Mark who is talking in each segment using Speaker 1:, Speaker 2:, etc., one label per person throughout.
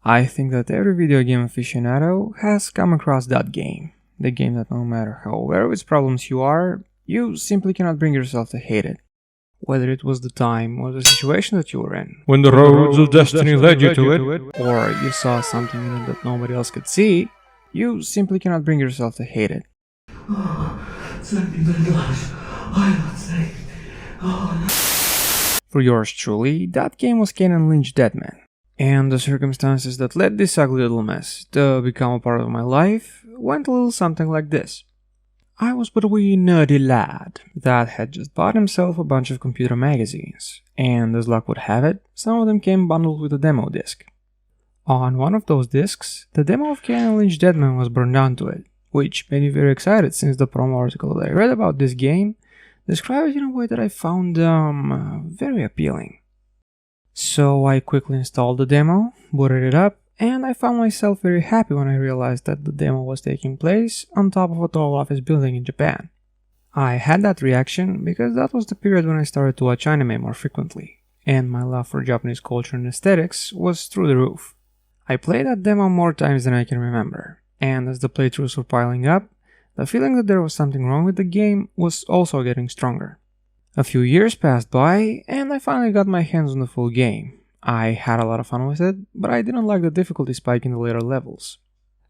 Speaker 1: I think that every video game aficionado has come across that game. The game that no matter how aware of its problems you are, you simply cannot bring yourself to hate it. Whether it was the time or the situation that you were in,
Speaker 2: when the roads of destiny led you to it,
Speaker 1: or you saw something in it that nobody else could see, you simply cannot bring yourself to hate it. For yours truly, that game was Kane and Lynch Deadman, and the circumstances that led this ugly little mess to become a part of my life went a little something like this. I was but a wee nerdy lad that had just bought himself a bunch of computer magazines, and as luck would have it, some of them came bundled with a demo disc. On one of those discs, the demo of Kane and Lynch Deadman was burned onto it, which made me very excited since the promo article that I read about this game described it in a way that I found very appealing. So I quickly installed the demo, booted it up, and I found myself very happy when I realized that the demo was taking place on top of a tall office building in Japan. I had that reaction because that was the period when I started to watch anime more frequently, and my love for Japanese culture and aesthetics was through the roof. I played that demo more times than I can remember, and as the playthroughs were piling up, the feeling that there was something wrong with the game was also getting stronger. A few years passed by, and I finally got my hands on the full game. I had a lot of fun with it, but I didn't like the difficulty spike in the later levels.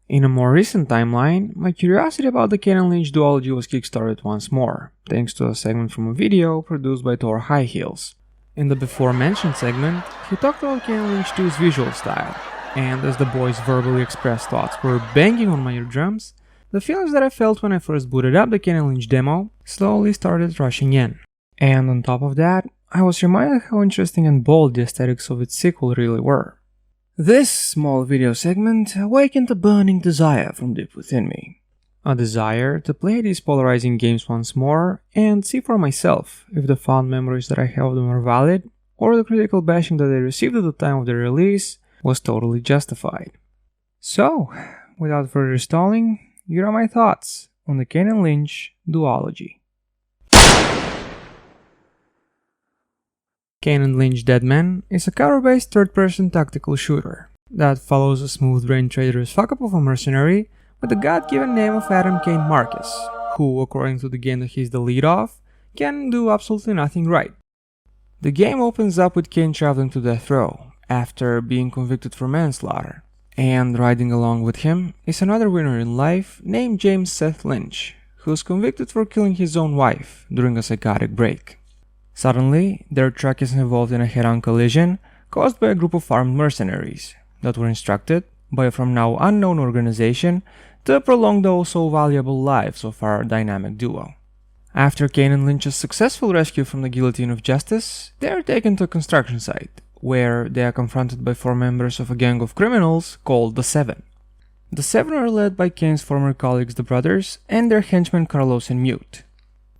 Speaker 1: In a more recent timeline, my curiosity about the Kane and Lynch Duology was kickstarted once more, thanks to a segment from a video produced by Thor High Heels. In the before mentioned segment, he talked about Kane and Lynch 2's visual style, and as the boys' verbally expressed thoughts were banging on my eardrums, the feelings that I felt when I first booted up the Kane and Lynch demo slowly started rushing in. And on top of that, I was reminded how interesting and bold the aesthetics of its sequel really were. This small video segment awakened a burning desire from deep within me. A desire to play these polarizing games once more and see for myself if the fond memories that I have of them are valid, or the critical bashing that they received at the time of their release was totally justified. So, without further stalling, here are my thoughts on the Kane and Lynch Duology. Kane and Lynch Deadman is a cover-based third-person tactical shooter that follows a smooth-brained traitorous fuck-up of a mercenary with the god-given name of Adam Kane Marcus, who, according to the game that he's the lead of, can do absolutely nothing right. The game opens up with Kane traveling to death row after being convicted for manslaughter, and riding along with him is another winner in life named James Seth Lynch, who's convicted for killing his own wife during a psychotic break. Suddenly, their truck is involved in a head-on collision caused by a group of armed mercenaries that were instructed by a from now unknown organization to prolong the also valuable lives of our dynamic duo. After Kane and Lynch's successful rescue from the guillotine of justice, they are taken to a construction site, where they are confronted by 4 members of a gang of criminals called the Seven. The Seven are led by Kane's former colleagues the Brothers and their henchmen Carlos and Mute.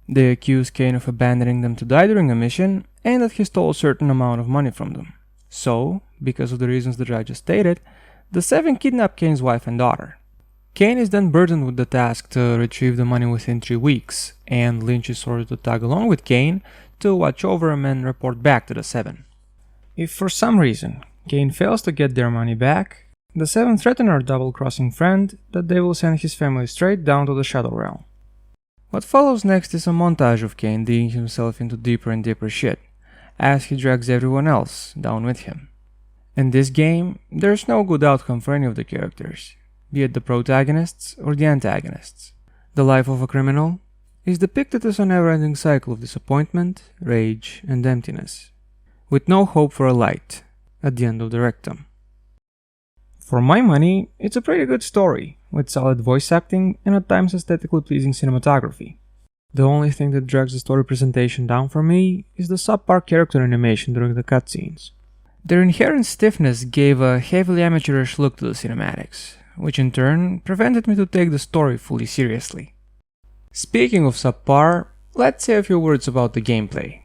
Speaker 1: They accuse Kane of abandoning them to die during a mission and that he stole a certain amount of money from them. So, because of the reasons that I just stated, the Seven kidnap Kane's wife and daughter. Kane is then burdened with the task to retrieve the money within 3 weeks, and Lynch is ordered to tag along with Kane to watch over him and report back to the Seven. If for some reason Kane fails to get their money back, the Seven threaten our double-crossing friend that they will send his family straight down to the Shadow Realm. What follows next is a montage of Kane digging himself into deeper and deeper shit, as he drags everyone else down with him. In this game, there's no good outcome for any of the characters, be it the protagonists or the antagonists. The life of a criminal is depicted as a never-ending cycle of disappointment, rage, and emptiness, with no hope for a light at the end of the rectum. For my money, it's a pretty good story, with solid voice acting and at times aesthetically pleasing cinematography. The only thing that drags the story presentation down for me is the subpar character animation during the cutscenes. Their inherent stiffness gave a heavily amateurish look to the cinematics, which in turn prevented me to take the story fully seriously. Speaking of subpar, let's say a few words about the gameplay.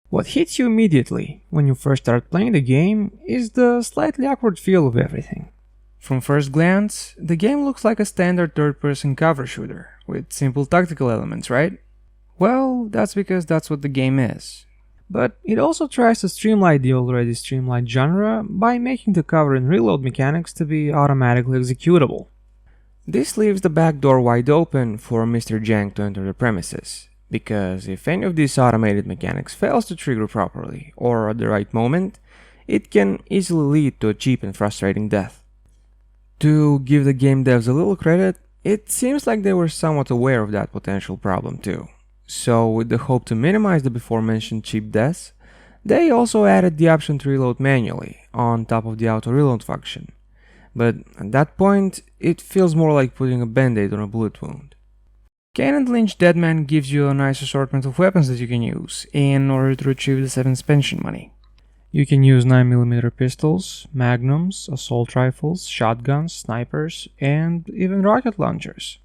Speaker 1: What hits you immediately when you first start playing the game is the slightly awkward feel of everything. From first glance, the game looks like a standard third-person cover shooter, with simple tactical elements, right? Well, that's because that's what the game is. but it also tries to streamline the already streamlined genre by making the cover and reload mechanics to be automatically executable. This leaves the back door wide open for Mr. Jank to enter the premises, because if any of these automated mechanics fails to trigger properly or at the right moment, it can easily lead to a cheap and frustrating death. To give the game devs a little credit, it seems like they were somewhat aware of that potential problem too. So with the hope to minimize the before mentioned cheap deaths, they also added the option to reload manually on top of the auto reload function. But at that point, it feels more like putting a band-aid on a bullet wound. Kane and Lynch Deadman gives you a nice assortment of weapons that you can use in order to retrieve the 7th pension money. You can use 9mm pistols, magnums, assault rifles, shotguns, snipers, and even rocket launchers.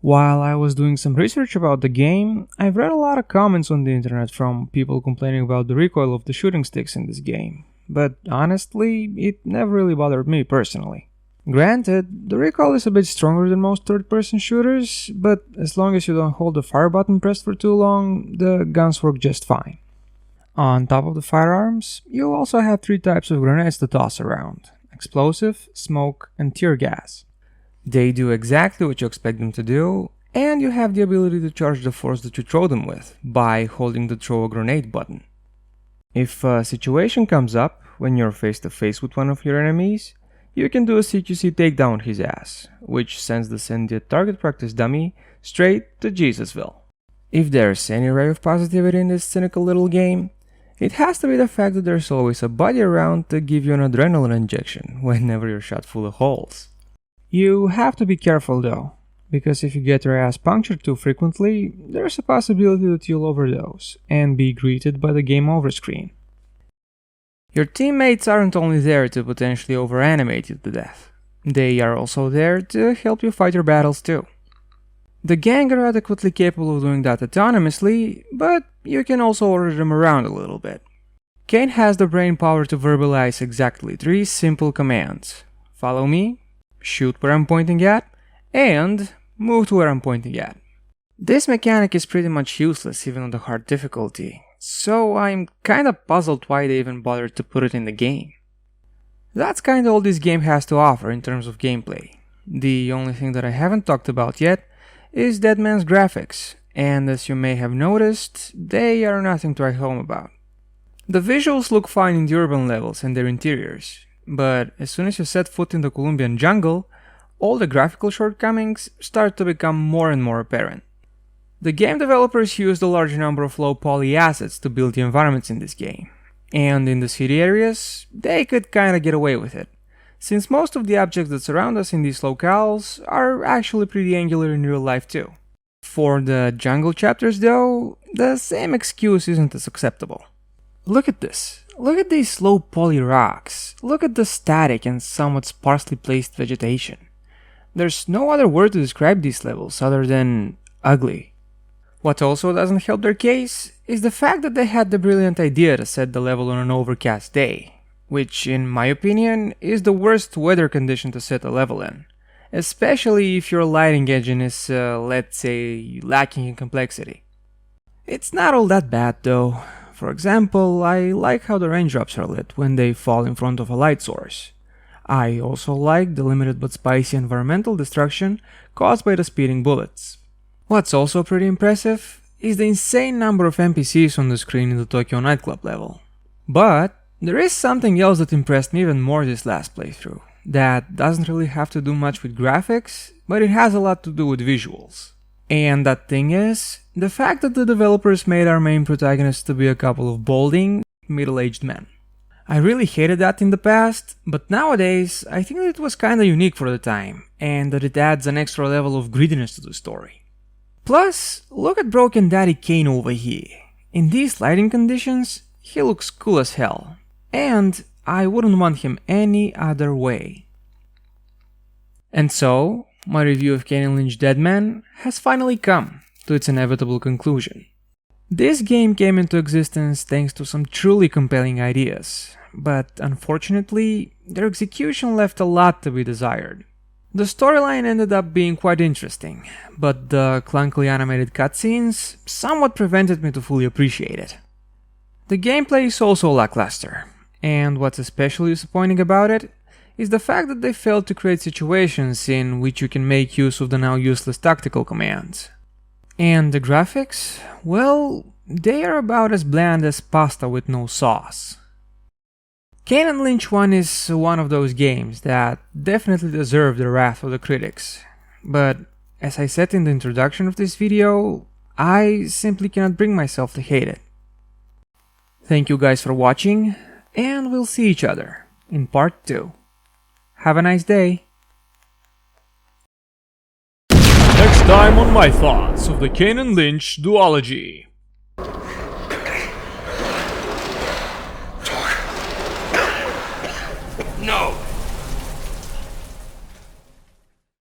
Speaker 1: While I was doing some research about the game, I've read a lot of comments on the internet from people complaining about the recoil of the shooting sticks in this game, but honestly, it never really bothered me personally. Granted, the recoil is a bit stronger than most third-person shooters, but as long as you don't hold the fire button pressed for too long, the guns work just fine. On top of the firearms, you also have 3 types of grenades to toss around: explosive, smoke, and tear gas. They do exactly what you expect them to do, and you have the ability to charge the force that you throw them with by holding the throw a grenade button. If a situation comes up when you're face to face with one of your enemies, you can do a CQC takedown his ass, which sends the sentient target practice dummy straight to Jesusville. If there's any ray of positivity in this cynical little game, it has to be the fact that there's always a buddy around to give you an adrenaline injection whenever you're shot full of holes. You have to be careful though, because if you get your ass punctured too frequently, there's a possibility that you'll overdose and be greeted by the game over screen. Your teammates aren't only there to potentially overanimate you to death, they are also there to help you fight your battles too. The gang are adequately capable of doing that autonomously, but you can also order them around a little bit. Kane has the brain power to verbalize exactly 3 simple commands: follow me, shoot where I'm pointing at, and move to where I'm pointing at. This mechanic is pretty much useless even on the hard difficulty, so I'm kinda puzzled why they even bothered to put it in the game. That's kinda all this game has to offer in terms of gameplay. The only thing that I haven't talked about yet is Deadman's graphics, and as you may have noticed, they are nothing to write home about. The visuals look fine in the urban levels and their interiors, but as soon as you set foot in the Colombian jungle, all the graphical shortcomings start to become more and more apparent. The game developers used a large number of low poly assets to build the environments in this game, and in the city areas, they could kinda get away with it, since most of the objects that surround us in these locales are actually pretty angular in real life too. For the jungle chapters though, the same excuse isn't as acceptable. Look at this. Look at these low poly rocks. Look at the static and somewhat sparsely placed vegetation. There's no other word to describe these levels other than ugly. What also doesn't help their case is the fact that they had the brilliant idea to set the level on an overcast day, which in my opinion is the worst weather condition to set a level in, especially if your lighting engine is, let's say, lacking in complexity. It's not all that bad though. For example, I like how the raindrops are lit when they fall in front of a light source. I also like the limited but spicy environmental destruction caused by the speeding bullets. What's also pretty impressive is the insane number of NPCs on the screen in the Tokyo nightclub level. But there is something else that impressed me even more this last playthrough, that doesn't really have to do much with graphics, but it has a lot to do with visuals. And that thing is, the fact that the developers made our main protagonists to be a couple of balding, middle-aged men. I really hated that in the past, but nowadays I think that it was kinda unique for the time, and that it adds an extra level of grittiness to the story. Plus, look at Broken Daddy Kane over here. In these lighting conditions, he looks cool as hell, and I wouldn't want him any other way. And so, my review of Kane and Lynch Deadman has finally come to its inevitable conclusion. This game came into existence thanks to some truly compelling ideas, but unfortunately, their execution left a lot to be desired. The storyline ended up being quite interesting, but the clunkily animated cutscenes somewhat prevented me to fully appreciate it. The gameplay is also lackluster, and what's especially disappointing about it is the fact that they failed to create situations in which you can make use of the now useless tactical commands. And the graphics? Well, they are about as bland as pasta with no sauce. Kane and Lynch 1 is one of those games that definitely deserve the wrath of the critics, but as I said in the introduction of this video, I simply cannot bring myself to hate it. Thank you guys for watching, and we'll see each other in part 2. Have a nice day!
Speaker 2: Next time on my thoughts of the Kane and Lynch duology.